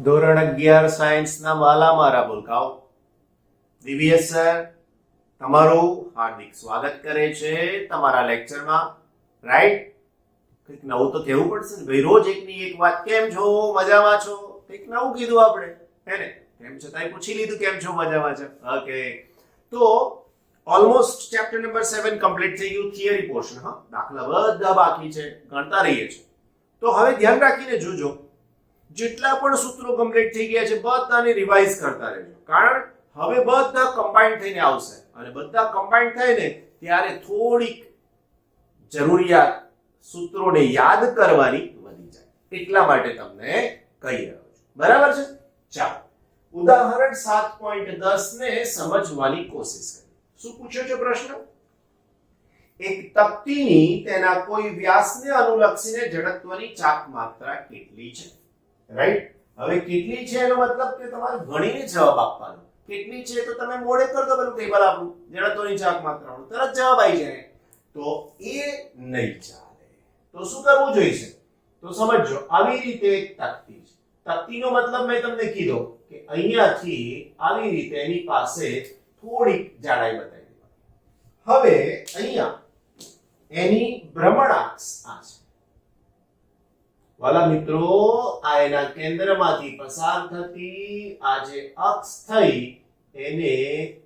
ધોરણ 11 સાયન્સના વાલા મારા ભૂલકાઓ, દિવ્યેશ સર તમારું હાર્દિક સ્વાગત કરે છે તમારા લેક્ચરમાં. રાઈટ, કંઈક નવું તો કહેવું પડશે ને ભાઈ. રોજ એકની એક વાત, કેમ છો, મજામાં છો, કંઈક નવું કીધું આપણે, હે ને? કેમ છતાંય પૂછી લીધું કેમ છો, મજામાં છો. ઓકે, તો ઓલમોસ્ટ ચેપ્ટર નંબર 7 કમ્પ્લીટ થઈ ગયું, થિયરી પોર્શન. હા, દાખલા બધા બાકી છે, ગણતા રહીએ છીએ. તો હવે ધ્યાન રાખીને જોજો, જેટલા પણ સૂત્રો કમ્પ્લીટ થઈ ગયા છે બધાને રિવાઇઝ કરતા રહેજો, કારણ હવે બધા કમ્બાઈન થઈને આવશે અને બધા કમ્બાઈન થાય ને ત્યારે થોડીક જરૂરિયાત સૂત્રોને યાદ કરવાની વધી જાય, એટલા માટે તમને કહી રહ્યો છું. બરાબર છે? ચાલો ઉદાહરણ 7.10 ને સમજવાની કોશિશ કરીએ. શું પૂછ્યો છે પ્રશ્ન? એક તકતીની તેના કોઈ વ્યાસને અનુલક્ષીને જડત્વની ચાક માત્રા કેટલી છે? રાઈટ, હવે કેટલી છે એનો મતલબ કે તમારે ગણીને જવાબ આપવાનો. કેટલી છે તો તમે મોડે કર દો, પેલું ટેબલ આપણું જડત્વની ચાક માત્રાનું તરત જવાબ આવી જાય, તો એ નહીં ચાલે. તો શું કરવું જોઈશે? તો સમજો, આવી રીતે એક તકતી છે. તકતીનો મતલબ મેં તમને કીધો કે અહીંયાથી આવી રીતે એની પાસે થોડીક જાડાઈ બતાવી. હવે અહીંયા એની ભ્રમણાક્ષ આ છે. વાલા મિત્રો, આ એના કેન્દ્રમાંથી પસાર થતી આ જે અક્ષ થઈ એને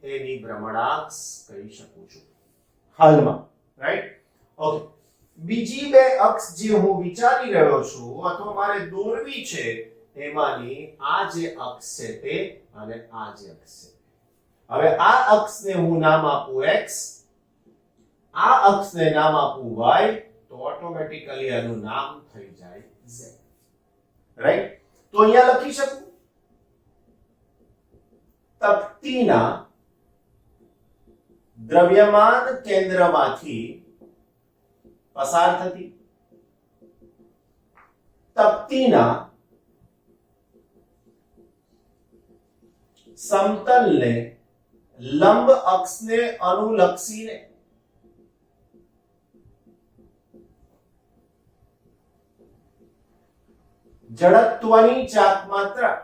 એની ભ્રમણાક્ષ કહી શકું છું હાલમાં. Right, okay. બીજી બે અક્ષ જે હું વિચારી રહ્યો છું અથવા મારે દોરવી છે એમાંની આ જે અક્ષ છે તે અને આ જે અક્ષ છે. હવે આ અક્ષને હું નામ આપું x, આ અક્ષને નામ આપું y, તો ઓટોમેટિકલી આનું નામ થઈ જાય z. રાઈટ, તો અહીંયા લખી શકું તકતીના દ્રવ્યમાન કેન્દ્રમાંથી પસાર થતી તકતીના સમતલને લંબ અક્ષને અનુલક્ષીને જડત્વની ચાક માત્રા.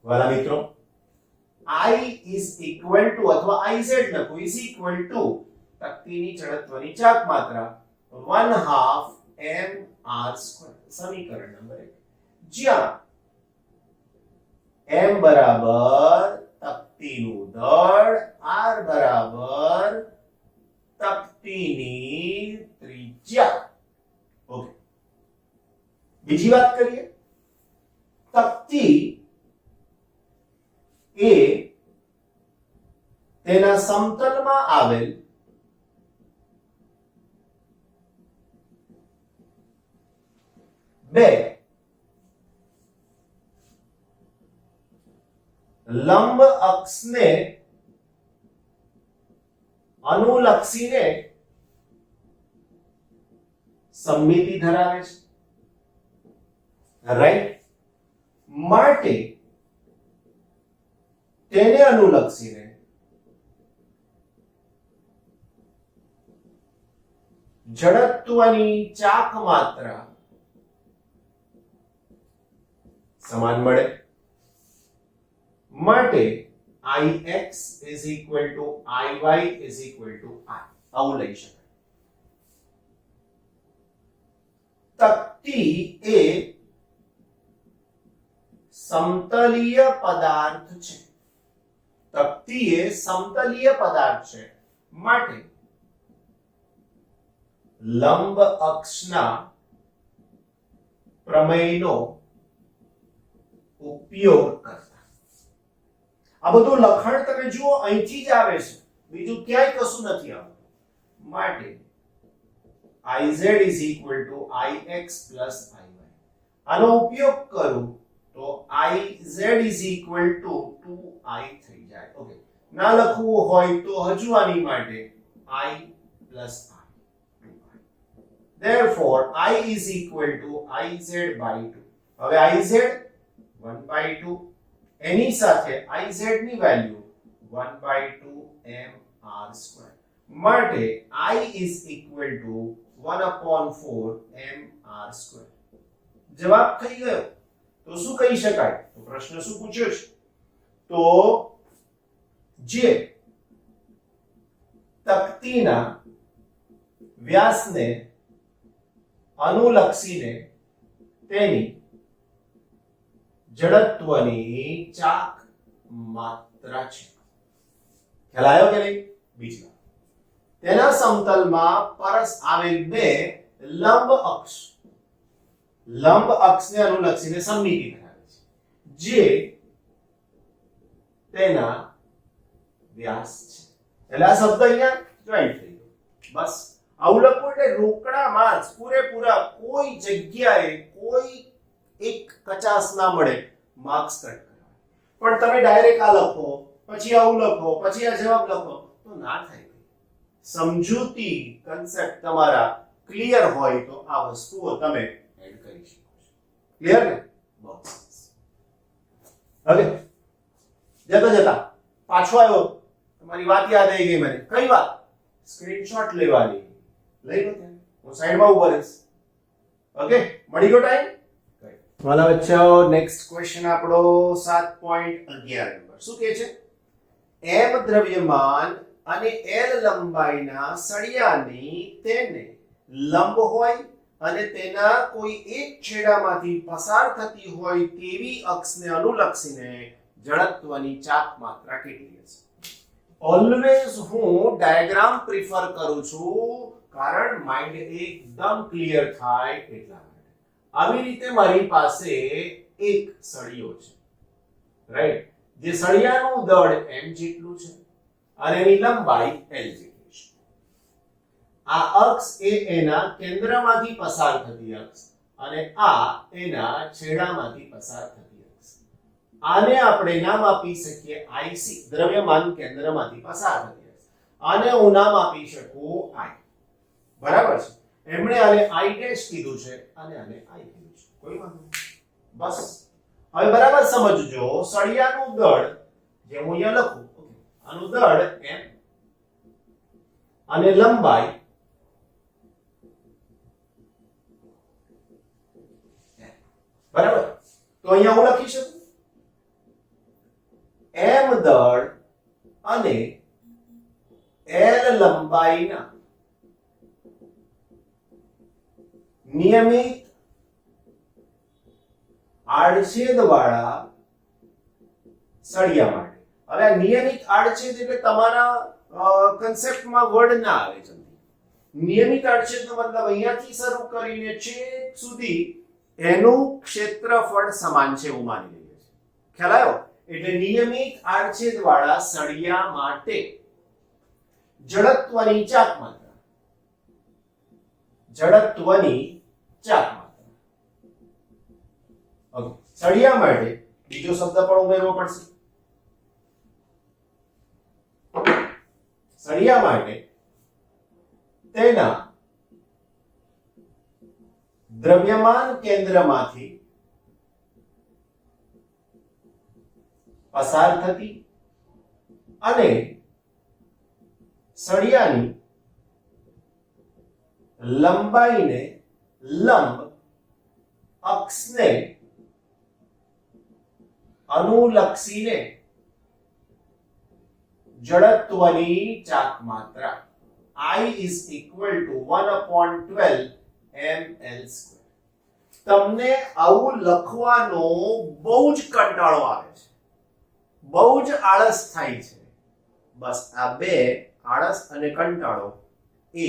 વાલા મિત્રો, I is equal to અથવા Iz લખો is equal to તકતીની જડત્વની ચાક માત્રા 1/2 mr². સમીકરણ નંબર 1, જ્યાં m બરાબર તકતીનું દળ, r બરાબર તકતીની ત્રિજ્યા. ઓકે, બીજી વાત કરીએ. તકતી એ તેના સમતલમાં આવેલ બે લંબ અક્ષને અનુલક્ષીને સમમિતિ ધરાવે છે. રાઈટ, માટે તેને અનુલક્ષીને જડત્વની ચાક માત્રા સમાન મળે. માટે Ix is equal to Iy is equal to I. આવું લઈ શકાય. તકતી એ સમતલીય પદાર્થ છે. તકતી એ સમતલીય પદાર્થ છે, માટે લંબ અક્ષના પ્રમેયનો ઉપયોગ કરતા. આ બધું લખાણ તમે જુઓ અહીંથી જ આવે છે, બીજું ક્યાંય કશું નથી આવતું. માટે Iz is equal to Ix plus Iy. આનો ઉપયોગ કરું તો Iz is equal to 2i થઈ જાય. ઓકે, ના લખવું હોય તો હજુ આની માટે I plus I. Therefore I is equal to Iz by 2. હવે Iz 1/2, એની સાથે Iz ની વેલ્યુ 1/2 mr². માટે I is equal to 1/4 mr². જવાબ થઈ ગયો. તો શું કહી શકાય? તો પ્રશ્ન શું પૂછ્યો છે? તો જે તકતીના વ્યાસને અનુલક્ષીને તેની જડત્વની ચાક માત્રા છે. ખ્યાલ આવ્યો કે નહીં? બીજી વાત, તેના સમતલમાં પરસ આવેલ બે લંબ અક્ષને અનુલક્ષીને સમમિતિ ધરાવે છે, જે તેના વ્યાસ છે. એટલે આ શબ્દ અહીંયા જોઈન્ટ થઈ ગયો. બસ આવું લખવું એટલે રોકડામાં જ પૂરેપૂરા કોઈ જગ્યાએ કોઈ એક કચાસ ના મળે, માર્ક્સ કટ કરવા. પણ તમે ડાયરેક્ટ આ લખો, પછી આવું લખો, પછી આ જવાબ લખો તો ના થાય. સમજૂતી કન્સેપ્ટ તમારા ક્લિયર હોય તો આ વસ્તુઓ તમે એડ કરી શકો છો. ક્લિયર ને? બહુ સરસ. હવે જતા પાછો આવ્યો, તમારી વાત યાદ આવી ગઈ મને. કઈ વાત? સ્ક્રીનશોટ લેવાની. લઈ લો ત્યાં, હું સાઈડમાં ઉભો રહીશ. ઓકે, મળી ગયો ટાઈમ? વાલા બચ્ચાઓ, નેક્સ્ટ ક્વેશ્ચન આપણો 7.11 નંબર. શું કહે છે? એમ દ્રવ્યમાન અને એલ લંબાઈના સળિયાની તેને લંબ હોય અને તેના કોઈ એક છેડામાંથી પસાર થતી હોય તેવી અક્ષને અનુલક્ષીને જડત્વની ચાક માત્રા કેટલી હશે? ઓલવેઝ હું ડાયાગ્રામ પ્રિફર કરું છું, કારણ માઇન્ડ એકદમ ક્લિયર થાય એટલા માટે. આવી રીતે મારી પાસે એક સળિયો છે, રાઈટ? જે સળિયાનું દળ m જેટલું છે અને એની લંબાઈ l જેટલી છે. આ અક્ષ એ એના કેન્દ્રમાંથી પસાર થતી અક્ષ અને આ એના છેડામાંથી પસાર થતી અક્ષ. આને આપણે નામ આપી શકીએ IC, દ્રવ્યમાન કેન્દ્રમાંથી પસાર થતી અક્ષ. આને હું નામ આપી શકું I. બરાબર છે? એમણે આને I ડેશ કીધું છે અને આને I કીધું છે. કોઈ વાંધો નહીં. બસ હવે બરાબર સમજજો. સળિયાનું દળ જે હું અહીંયા લખું, આનું દળ m અને લંબાઈ બરાબર. તો અહીંયા હું લખી શકું m દળ અને l લંબાઈના નિયમિત આડછેદ વાળા સળિયા માટે. હવે આ નિયમિત આડછેદ એટલે તમારા કન્સેપ્ટમાં વર્ડ ના આવે જલ્દી. નિયમિત આડછેદનો મતલબ અહીંયાથી શરૂ કરીને છેક સુધી એનું ક્ષેત્રફળ સમાન છે એવું માની લઈએ છીએ. ખ્યાલ આવ્યો? એટલે નિયમિત આડછેદ વાળા સળિયા માટે જડત્વની ચાક માત્રા, જડત્વની ચાક માત્રા. ઓકે, સળિયા માટે બીજો શબ્દ પણ ઉમેરવો પડશે. સળિયા માટે તેના દ્રવ્યમાન કેન્દ્રમાંથી પસાર થતી અને સળિયાની લંબાઈને લંબ અક્ષને અનુલક્ષીને જડત્વની ચાક માત્રા I is equal to 1/12 ml². તમને આવું લખવાનો બહુ જ કંટાળો આવે છે, બહુ જ આળસ થાય છે. બસ આ બે, આળસ અને કંટાળો, એ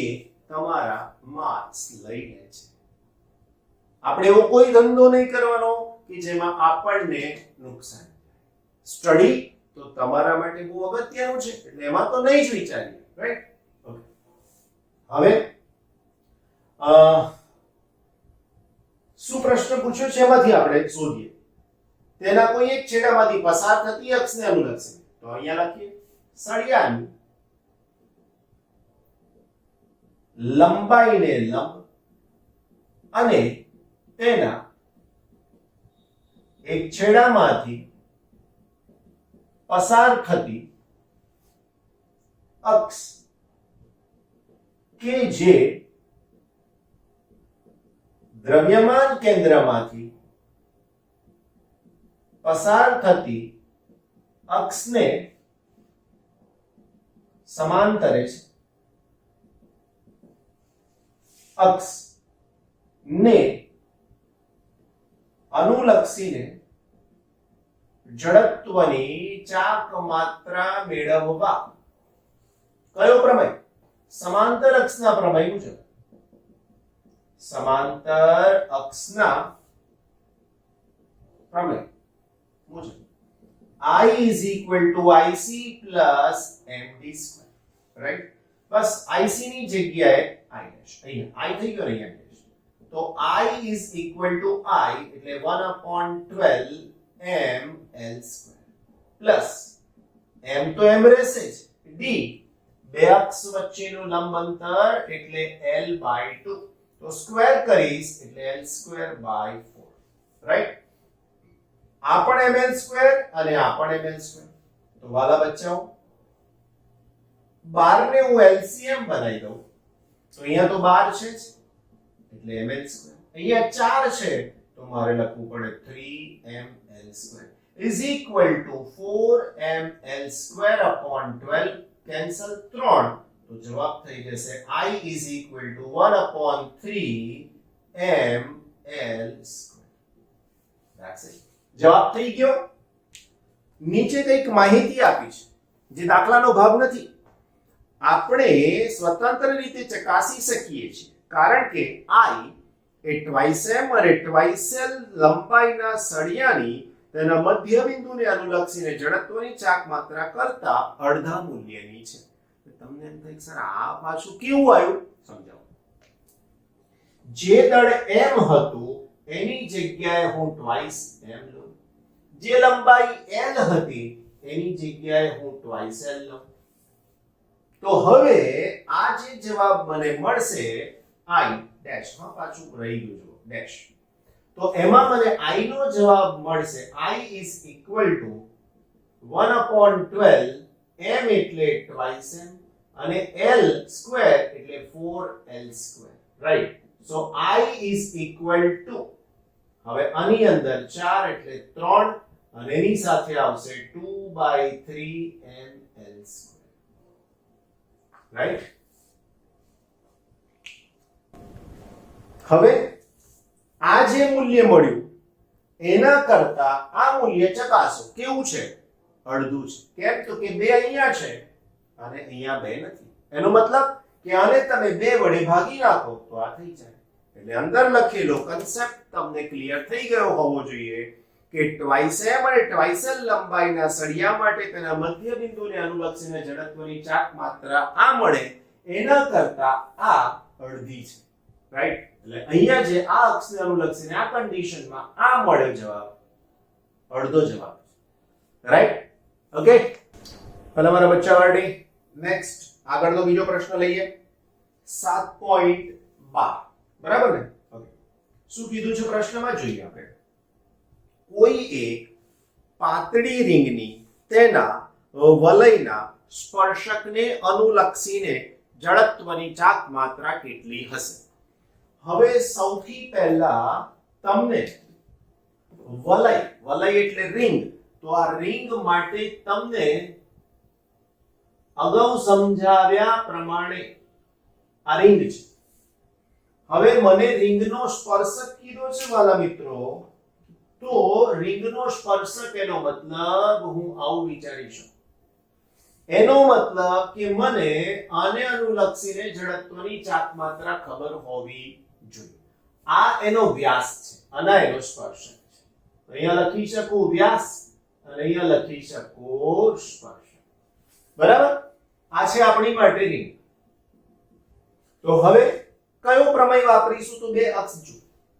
તમારા માર્ક્સ લઈ લે છે. આપણે એવો કોઈ ધંધો નહીં કરવાનો કે જેમાં આપણને નુકસાન થાય. સ્ટડી તો તમારા માટે બહુ અગત્યનું છે, એટલે એમાં તો નહીં જ વિચારીએ, રાઈટ? ઓકે, હવે શું પ્રશ્ન પૂછ્યો છે એમાંથી આપણે શોધીએ. તેના કોઈ એક છેડામાંથી પસાર થતી અક્ષને અનુલક્ષીને, તો અહીંયા લખીએ સળિયાની લંબાઈને લંબ અને તેના એક છેડામાંથી પસાર થતી અક્ષ કે જે દ્રવ્યમાન કેન્દ્રમાંથી પસાર થતી અક્ષને સમાંતરે છે, અક્ષ ને અનુલક્ષીને જડત્વની ચાક માત્રા મેળવવા કયો પ્રમેય? સમાંતર અક્ષના પ્રમેય મુજબ. સમાંતર અક્ષના પ્રમેય મુજબ I is equal to IC plus MD square. Right? Bus IC ની જગ્યાએ I dash. અહીંયા I થઈ ગયો ને અહીંયા dash. તો I is equal to I એટલે 1/12 ml square plus m તો m રહેશે જ, d બે અક્ષ વચ્ચેનું લંબ અંતર એટલે l/2, તો સ્ક્વેર કરીશ એટલે l square by 4. રાઈટ? આ પણ ml square અને આ પણ ml square. તો વાલા બચ્ચાઓ 12 ને હું LCM બનાવી દઉં તો અહીંયા તો 12 છે જ એટલે ml square. અહીંયા 4 છે તો મારે લખવું પડે 3ml square is equal to 4ml square upon 12. Cancel 3 તો જવાબ થઈ જશે I is equal to 1/3ml square. That's it. જવાબ થઈ ગયો. નીચે કંઈક માહિતી આપી છે જે દાખલાનો ભાગ નથી. આપણે સ્વતંત્ર રીતે ચકાસી શકીએ છીએ કારણ કે I એ twice m અને twice l લંબાઈના સળિયાની તેના મધ્ય બિંદુને અનુલક્ષીને જડત્વની ચાક માત્રા કરતા અડધા મૂલ્યની છે. તમને એમ થાય સર આ પાછું કેવું આવ્યું? સમજાવો. જે દળ m હતું એની જગ્યાએ હું twice m લઉં, જે લંબાઈ l હતી એની જગ્યાએ હું twice l લઉં. તો હવે આ જે જવાબ મને મળશે I ડેશ માં પાછું રહી ગયું જો ડેશ, તો એમાં મને I નો જવાબ મળશે I is equal to 1/12 m એટલે twice m અને l square એટલે 4l square. Right? So I is equal to, હવે આની અંદર 4 એટલે 3 અને એની સાથે આવશે 2/3ml square. રાઈટ? હવે આ જે મૂલ્ય મળ્યું એના કરતા આ મૂલ્ય ચકાસો. કેવું છે? અડધું છે. કેમ? તો કે 2 અહીંયા છે અને અહીંયા 2 નથી. એનો મતલબ કે આને તમે 2 વડે ભાગી નાખો તો આ થઈ જાય. એટલે અંદર લખેલો કન્સેપ્ટ તમને ક્લિયર થઈ ગયો હોવો જોઈએ કે twice m અને twice l લંબાઈના સળિયા માટે તેના મધ્ય બિંદુને અનુલક્ષીને જડત્વની ચાક માત્રા આ મળે એના કરતા આ અડધી છે. રાઈટ? એટલે અહીંયા જે આ અક્ષને અનુલક્ષીને આ કન્ડિશનમાં આ મળ્યો જવાબ અડધો જવાબ છે. રાઈટ? ઓકે, ભલે મારા બચ્ચા માટે નેક્સ્ટ આગળનો બીજો પ્રશ્ન લઈએ. 7.12 બરાબર ને? ઓકે, શું કીધું છે પ્રશ્નમાં જોઈએ આપણે. કોઈ એક પાતળી રિંગની તેના વલયના સ્પર્શકને અનુલક્ષીને જડત્વની ચાક માત્રા કેટલી હશે? હવે સૌથી પહેલા તમને વલય એટલે રિંગ, તો આ રિંગ માટે તમને અગાઉ સમજાવ્યા પ્રમાણે આ રિંગ છે. હવે મને રિંગનો સ્પર્શક કીધો છે વાલા મિત્રો, તો રિંગનો સ્પર્શક એનો મતલબ હું આવું વિચારી શકું. એનો મતલબ કે મને આને અનુલક્ષીને જડત્વની ચાક માત્રા ખબર હોવી જોઈએ. આ એનો વ્યાસ છે અને એનો સ્પર્શક છે. અહીંયા લખી શકું વ્યાસ અને અહીંયા લખી શકું સ્પર્શક. બરાબર? આ છે આપણી માટે રિંગ. તો હવે કયો પ્રમેય વાપરીશું? તો બે અક્ષ જો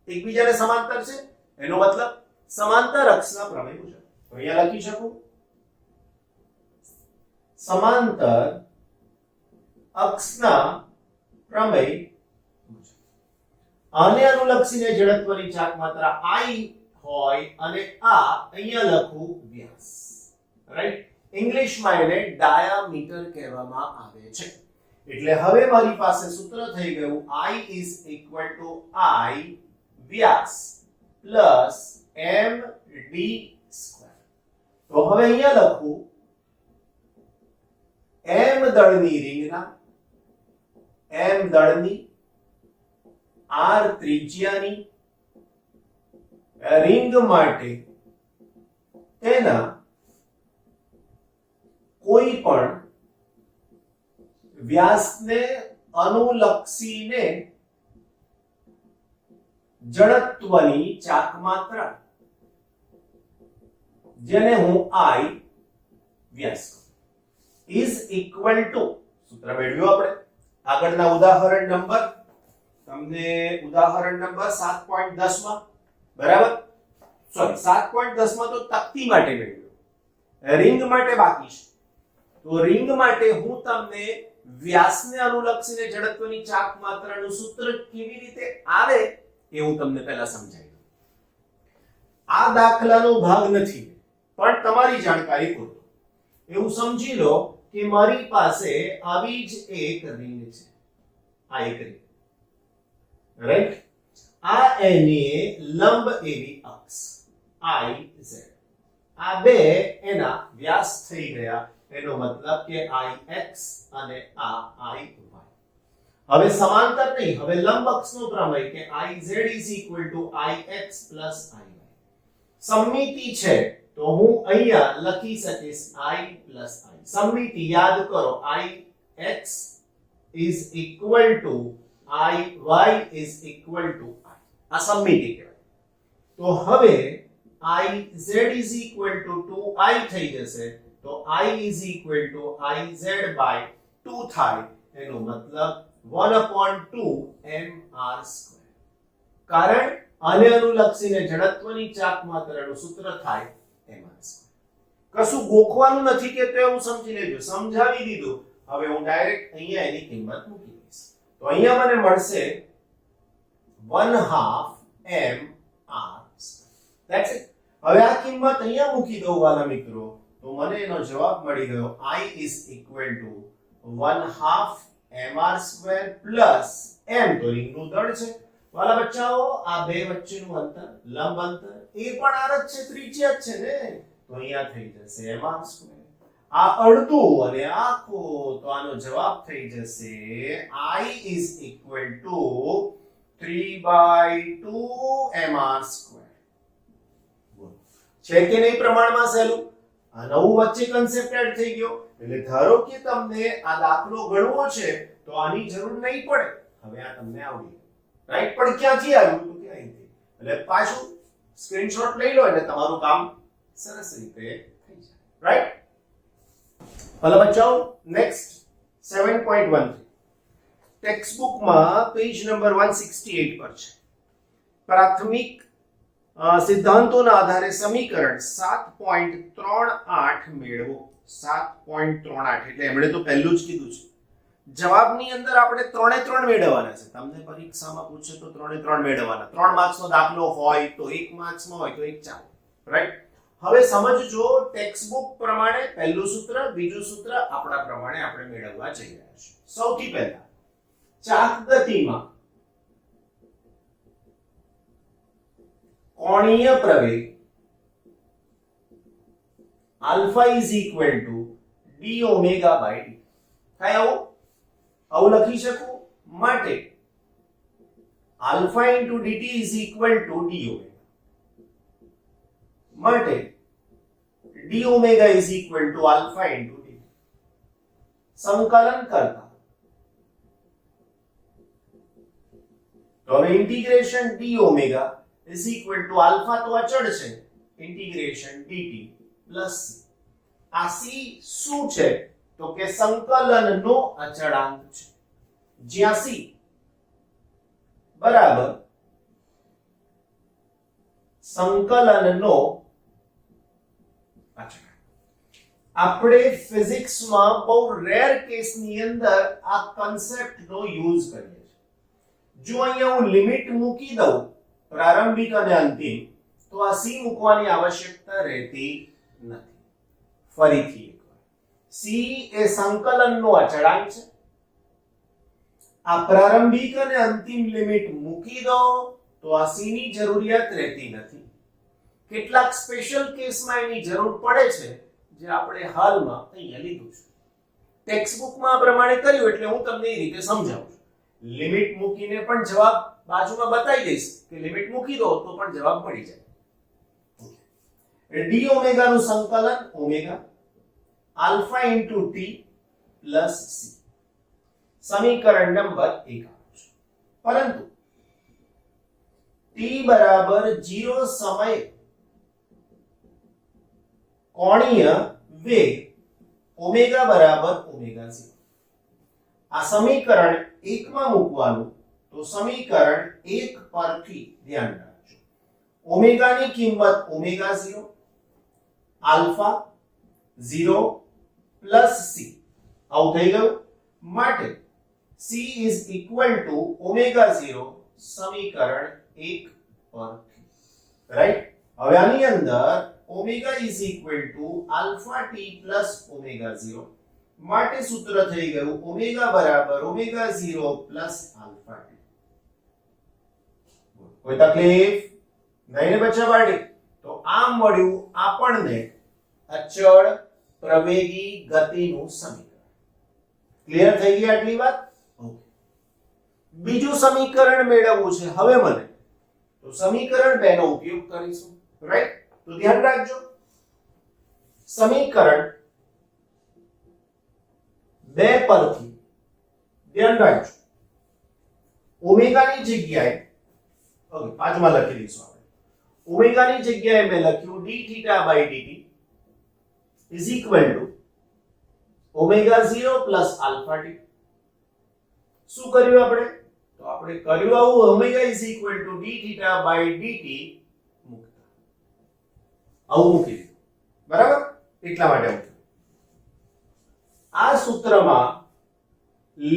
એકબીજાને સમાંતર છે એનો મતલબ સમાંતર અક્ષના પ્રમેય મુજબ. તો અહીંયા લખી શકું સમાંતર અક્ષના પ્રમેય મુજબ. આને અનુલક્ષીને જડત્વની ચાક માત્રા I હોય અને આ અહીંયા લખું વ્યાસ. રાઈટ? ઇંગ્લિશમાં એને ડાયામીટર કહેવામાં આવે છે. એટલે હવે મારી પાસે સૂત્ર થઈ ગયું I is equal to I Vyas plus m d square. તો હવે અહીંયા લખું m દળની રિંગના m દળની r ત્રિજ્યાની રિંગ માટે તેના કોઈ પણ વ્યાસને અનુલક્ષીને જડત્વની ચાક માત્રા જેને હું I Vyas is equal to સૂત્ર મેળવ્યું આપણે. આગળના ઉદાહરણ નંબર તમને ઉદાહરણ નંબર 7.10 માં બરાબર સોરી 7.10 માં તો તકતી માટે મેળવ્યો, રિંગ માટે બાકી છે. તો રિંગ માટે હું તમને વ્યાસને અનુલક્ષીને જડત્વની ચાક માત્રાનું સૂત્ર કેવી રીતે આવે એ હું તમને પહેલા સમજાવી દઉં. આ દાખલાનો ભાગ નથી પણ તમારી જાણકારી પૂરતો એવું સમજી લો કે મારી પાસે આવી જ એક રિંગ છે. આ એક રિંગ રાઈટ. આ એની લંબ એવી અક્ષ IZ, આ બે એના વ્યાસ થઈ ગયા. એનો મતલબ કે IX અને આ IY. હવે સમાંતર નહીં, હવે લંબ અક્ષનો પ્રમેય કે IZ is equal to IX plus IY. સમમિતિ છે તો હું અહીંયા લખી શકીશ I plus I. સમમિતિ યાદ કરો, IX is equal to IY is equal to I. આ સમમિતિ કહેવાય. તો હવે IZ is equal to 2I થઈ જશે. તો I is equal to IZ by 2 થાય. એનો મતલબ 1/2 mr સ્ક્વેર. કારણ આને અનુલક્ષીને જડત્વની ચાક માત્રાનું સૂત્ર થાય mr સ્ક્વેર. કશું ગોખવાનું નથી કે તો એવું સમજી લેજો, સમજાવી દીધું. હવે હું ડાયરેક્ટ અહીંયા એની કિંમત મૂકી દઈશ. તો અહીંયા મને મળશે 1/2 mr સ્ક્વેર. That's it. હવે આ કિંમત અહીંયા મૂકી દઉં વાલા મિત્રો તો મને એનો જવાબ મળી ગયો. I is equal to 1/2 mr square plus m તો રિંગનું દળ છે વાલા બચ્ચાઓ. આ બે વચ્ચેનું અંતર લંબ અંતર એ પણ r જ છે, ત્રિજ્યા જ છે ને. તો અહીંયા થઈ જશે mr સ્ક્વેર. આ અડધું અને આખું તો આનો જવાબ થઈ જશે I is equal to 3/2 mr square. છે કે નહીં પ્રમાણમાં સહેલું? આ નવું વચ્ચે કન્સેપ્ટ એડ થઈ ગયો. એટલે ધારો કે તમને આ દાખલો ગણવો છે તો આની જરૂર નહીં પડે. હવે આ તમને આવડી રાઈટ. પણ ક્યાંથી આવ્યું તો કે અહીંથી. એટલે પાછું સ્ક્રીનશોટ લઈ લો એટલે તમારું કામ સરસ રીતે થઈ જાય. રાઈટ. ભલે બચ્ચાઓ નેક્સ્ટ 7.13 ટેક્સ્ટ બુકમાં પેજ નંબર 168 પર છે. પ્રાથમિક સિદ્ધાંતોના આધારે સમીકરણ 7.38 મેળવો. 7.38 એટલે એમણે તો પહેલું જ કીધું છે. જવાબની અંદર આપણે 3 મેળવવાના છે. તમને પરીક્ષામાં પૂછે તો 3 મેળવવાના. 3 માર્ક્સનો દાખલો હોય તો 1 માર્ક્સમાં હોય તો 1 ચાલે. રાઈટ. હવે સમજજો ટેક્સ્ટ બુક પ્રમાણે પહેલું સૂત્ર, બીજું સૂત્ર આપણા પ્રમાણે આપણે મેળવવા જઈ રહ્યા છીએ. સૌથી પહેલા ચાક ગતિમાં કોણીય પ્રવેગ alpha is equal to d omega by d. થાય આવું લખી શકું. માટે alpha into dt is equal to d omega. માટે d omega is equal to alpha into dt. સંકલન કરતા તો હવે integration d omega is equal to alpha તો અચળ છે, ઇન્ટિગ્રેશન dt પ્લસ c. આ c શું છે તો કે સંકલનનો અચળાંક છે. જ્યાં c બરાબર સંકલનનો અચળાંક. આપણે ફિઝિક્સમાં બહુ રેર કેસની અંદર આ કન્સેપ્ટનો યુઝ કરીએ છીએ. જો અહીંયા હું લિમિટ મૂકી દઉં પ્રારંભિક અને અંતિમ તો આ c મૂકવાની આવશ્યકતા રહેતી નથી. ફરીથી એકવાર c એ સંકલનનો અચળાંક છે. આ પ્રારંભિક અને અંતિમ લિમિટ મૂકી દો તો આ c ની જરૂરિયાત રહેતી નથી. કેટલાક સ્પેશિયલ કેસમાં એની જરૂર પડે છે જે આપણે હાલમાં અહીંયા લીધું છે. ટેક્સ્ટબુકમાં આ પ્રમાણે કર્યું એટલે હું તમને એ રીતે સમજાવું છું. લિમિટ મૂકીને પણ જવાબ બાજુમાં બતાવી દઈશ કે લિમિટ મૂકી દો તો પણ જવાબ મળી જાય. ડી ઓમેગા નું સંકલન omega alpha into T plus C સમીકરણ નંબર 1 આપું છું. પરંતુ ટી બરાબર 0 સમય કોણીય વેગ ઓમેગા બરાબર ઓમેગા 0. આ સમીકરણ 1 માં મૂકવાનું તો સમીકરણ 1 પરથી ધ્યાન રાખજો. ઓમેગા ની કિંમત ઓમેગા 0 આલ્ફા 0 પ્લસ સી આવું થઈ ગયું. માટે c is equal to omega 0 સમીકરણ 1 પરથી. રાઈટ. હવે આની અંદર omega is equal to alpha t plus omega 0 માટે સૂત્ર થઈ ગયું ઓમેગા બરાબર ઓમેગા 0 પ્લસ આલ્ફા t. કોઈ તકલીફ નહીં ને બચ્ચા પાડી? તો આમ મળ્યું આપણને અચળ પ્રવેગી ગતિનું સમીકરણ. ક્લિયર થઈ ગઈ આટલી વાત? ઓકે. બીજું સમીકરણ મેળવવું છે હવે મને, તો સમીકરણ 2 નો ઉપયોગ કરીશું. રાઈટ? તો ધ્યાન રાખજો, સમીકરણ 2 પરથી ધ્યાન રાખજો ઓમેગાની જગ્યાએ ઓકે 5 માં લખી દઈશું આપણે. ઓમેગાની જગ્યાએ મેં લખ્યું d theta by dt is equal to omega 0 plus alpha t. શું કર્યું આપણે? તો આપણે કર્યું આવું omega is equal to d theta by dt મૂકતા આવું મૂકી દીધું. બરાબર? એટલા માટે મૂક્યું. આ સૂત્રમાં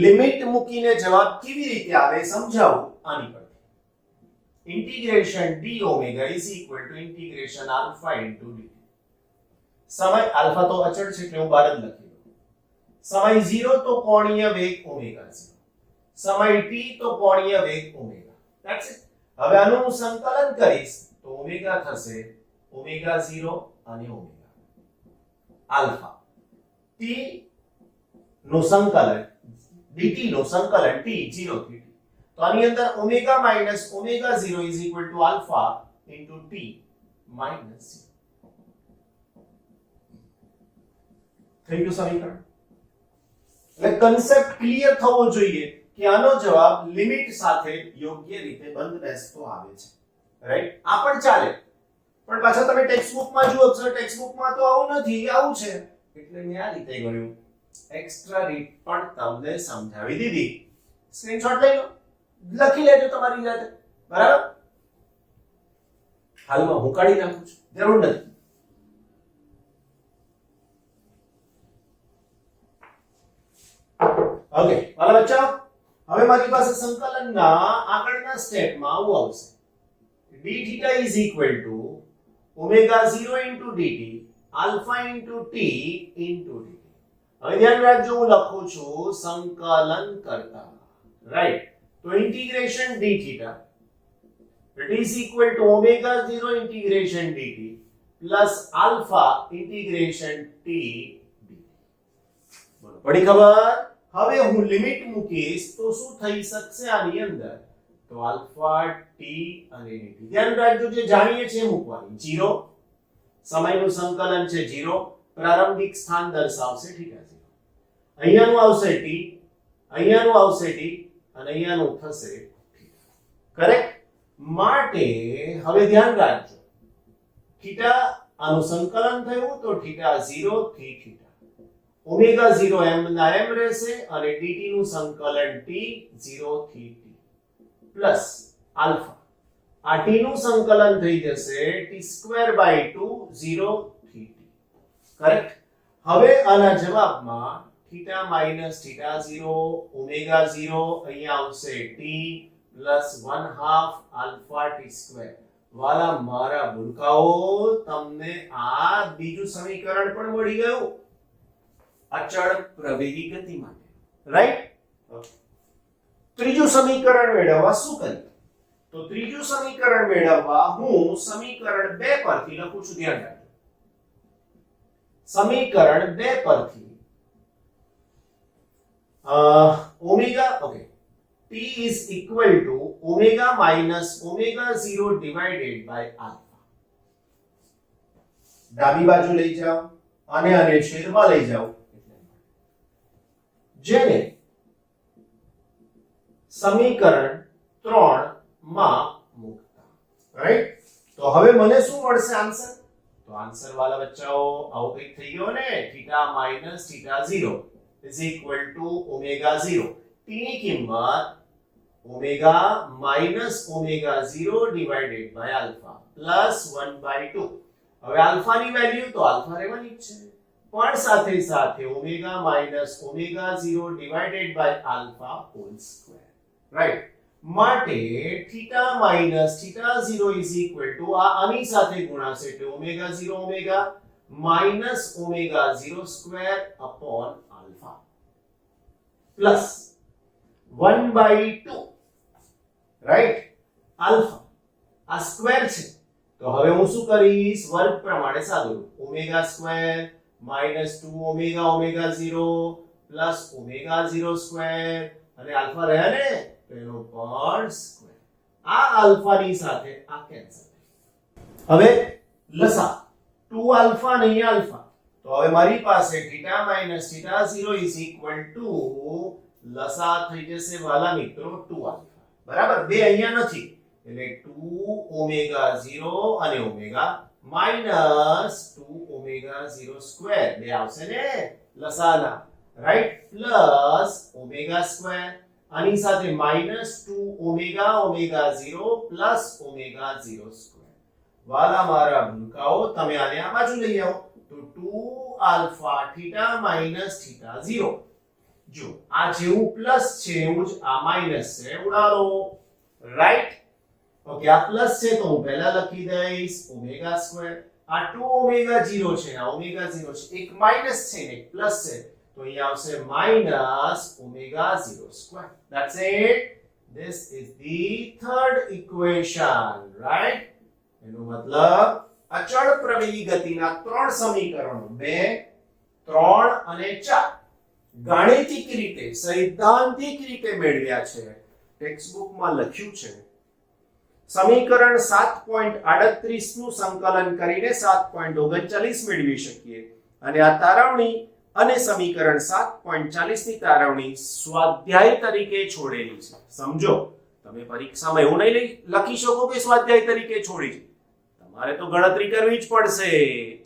લિમિટ મૂકીને જવાબ કેવી રીતે આવે સમજાવું આની પર. Integration d omega is equal to integration alpha into dt. સમય આલ્ફા તો અચળ છે એટલે હું બહાર જ લખી દઉં. સમય 0 તો કોણીય વેગ ઓમેગા 0. સમય t તો કોણીય વેગ ઓમેગા. That's it. હવે આનું હું સંકલન કરીશ તો ઓમેગા થશે ઓમેગા 0 અને ઓમેગા આલ્ફા t નું સંકલન dt નું સંકલન t 0 થી t. તો આની અંદર omega minus omega 0 is equal to alpha into t minus 0. થઈ ગયું સમીકરણ? એટલે કન્સેપ્ટ ક્લિયર થવો જોઈએ કે આનો જવાબ લિમિટ સાથે યોગ્ય રીતે બંધબેસતો આવે છે. રાઈટ? આ પણ ચાલે, પણ પાછા તમે ટેક્સ્ટબુકમાં જુઓ સર ટેક્સ્ટબુકમાં તો આવું નથી, આવું છે, એટલે મેં આ રીતે કર્યું. એક્સ્ટ્રા રીત પણ તમને સમજાવી દીધી. સ્ક્રીનશોટ લઈ લો, લખી લેજો તમારી જાતે. બરાબર? હાલમાં હું કાઢી નાખું છું, જરૂર નથી. ઓકે વાલા બચ્ચા, હવે મારી પાસે સંકલનના આગળના સ્ટેપમાં આવું આવશે. d theta is equal to omega 0 into dt alpha into t into dt. હવે ધ્યાન રાખજો, હું લખું છું સંકલન કરતા. રાઈટ? તો integration d theta it is equal to omega 0 integration dt plus alpha integration t dt. બોલો પડી ખબર? હવે હું લિમિટ મૂકીશ તો શું થઈ શકશે આની અંદર? તો આલ્ફા ટી અને dt. ધ્યાન રાખજો, જે જાણીએ છીએ મૂકવાની. 0 સમયનું સંકલન છે 0, પ્રારંભિક સ્થાન દર્શાવશે θ0. અહીંયાનું આવશે t, અહીંયાનું આવશે t અને અહીંયાનું થશે θ. કરેક્ટ? માટે હવે ધ્યાન રાખજો, થીટા આનું સંકલન થયું તો θ0 થી θ. ઓમેગા 0 m ના m રહેશે અને dt નું સંકલન t 0 થી t પ્લસ આલ્ફા. આ t નું સંકલન થઈ જશે t2/2 0 થી t. કરેક્ટ? હવે આના જવાબમાં θ માઈનસ θ0 ઓમેગા 0 અહીંયા આવશે t પ્લસ 1/2 આલ્ફા t2. વાલા મારા ભૂલકાઓ, તમને આ બીજું સમીકરણ પણ મળી ગયું અચળ પ્રવેગી ગતિ માટે. રાઈટ? ત્રીજું સમીકરણ મેળવવા શું કરીએ? તો ત્રીજું સમીકરણ મેળવવા હું સમીકરણ 2 પરથી લખું છું, ધ્યાન રાખજો. સમીકરણ 2 પરથી omega, okay, t is equal to omega minus omega 0 divided by alpha. ડાબી બાજુ લઈ જાઓ અને છેદમાં લઈ જાઓ, જેને સમીકરણ 3 માં મૂકતા. રાઈટ? તો હવે મને શું મળશે આન્સર? તો આન્સર વાલા બચ્ચાઓ આવો કંઈક થઈ ગયો ને, theta minus theta 0 is equal to omega 0. t ની કિંમત omega minus omega 0 divided by alpha plus 1/2. હવે આલ્ફા ની વેલ્યુ તો આલ્ફા રહેવાની જ છે, પણ સાથે સાથે omega minus omega 0 divided by alpha whole square. Right? માટે theta minus theta 0 is equal to આની સાથે ગુણાશે એટલે omega 0 omega minus omega 0 square upon alpha plus 1/2. Right? Alpha આ સ્ક્વેર છે, તો હવે હું શું કરીશ? વર્ગ પ્રમાણે સાદું omega square minus 2 omega omega 0 plus omega 0 square અને આલ્ફા રહ્યા ને તો એનો પણ સ્ક્વેર. આ આલ્ફા ની સાથે આ કેન્સલ. હવે લસા 2 આલ્ફા અને અહીંયા આલ્ફા, તો હવે મારી પાસે theta minus theta 0 is equal to લસા થઈ જશે વાલા મિત્રો 2 આલ્ફા. બરાબર? બે અહીંયા નથી એટલે 2 ઓમેગા 0 અને ઓમેગા માઈનસ 2 ઓમેગા 0 સ્ક્વેર બે આવશે ને લસાના. રાઈટ? પ્લસ ઓમેગા સ્ક્વેર આની સાથે minus 2 omega omega 0 plus omega 0 square. વાલા મારા ભૂલકાઓ તમે આને આ બાજુ લઈ આવો તો 2 આલ્ફા થીટા માઈનસ થીટા 0. જો આ જેવું પ્લસ છે એવું જ આ માઈનસ છે, ઉડાડો. રાઈટ? ઓકે, આ પ્લસ છે તો હું પહેલા લખી દઈશ ઓમેગા સ્ક્વેર. આ 2 ઓમેગા 0 છે, આ ઓમેગા 0 છે, એક માઈનસ છે ને એક પ્લસ છે, તો અહીંયા આવશે minus omega 0 square. That's it. This is the third equation. Right? એનો મતલબ અચળ પ્રવેગી ગતિના ત્રણ સમીકરણો 2, 3 અને 4 ગાણિતિક રીતે સૈદ્ધાંતિક રીતે મેળવ્યા છે. ટેક્સ્ટબુકમાં લખ્યું છે સમીકરણ 7.38 નું સંકલન કરીને 7.39 મેળવી શકીએ, અને આ તારવણી અને સમીકરણ 7.40 ની તારવણી સ્વાધ્યાય તરીકે છોડેલી છે. સમજો, તમે પરીક્ષામાં એવું નહીં લખી શકો કે સ્વાધ્યાય તરીકે છોડી છે, તમારે તો ગણતરી કરવી જ પડશે.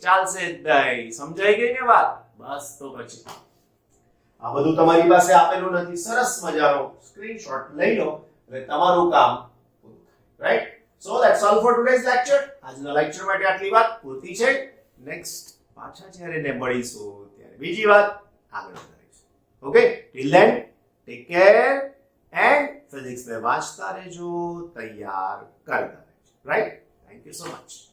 ચાલશે જ નહીં? સમજાઈ ગઈ ને વાત? બસ તો પછી આ બધું તમારી પાસે આપેલું નથી, સરસ મજાનો સ્ક્રીનશોટ લઈ લો એટલે તમારું કામ પૂરું થાય. Right? So that's all four today's lecture. આજના લેક્ચર માટે આટલી વાત પૂરતી છે. નેક્સ્ટ પાછા જ્યારે મળીશું ત્યારે બીજી વાત આગળ વધારીશું. Okay, till then take care and physics ને વાંચતા રહેજો, તૈયાર કરતા રહેજો. Right? Thank you so much.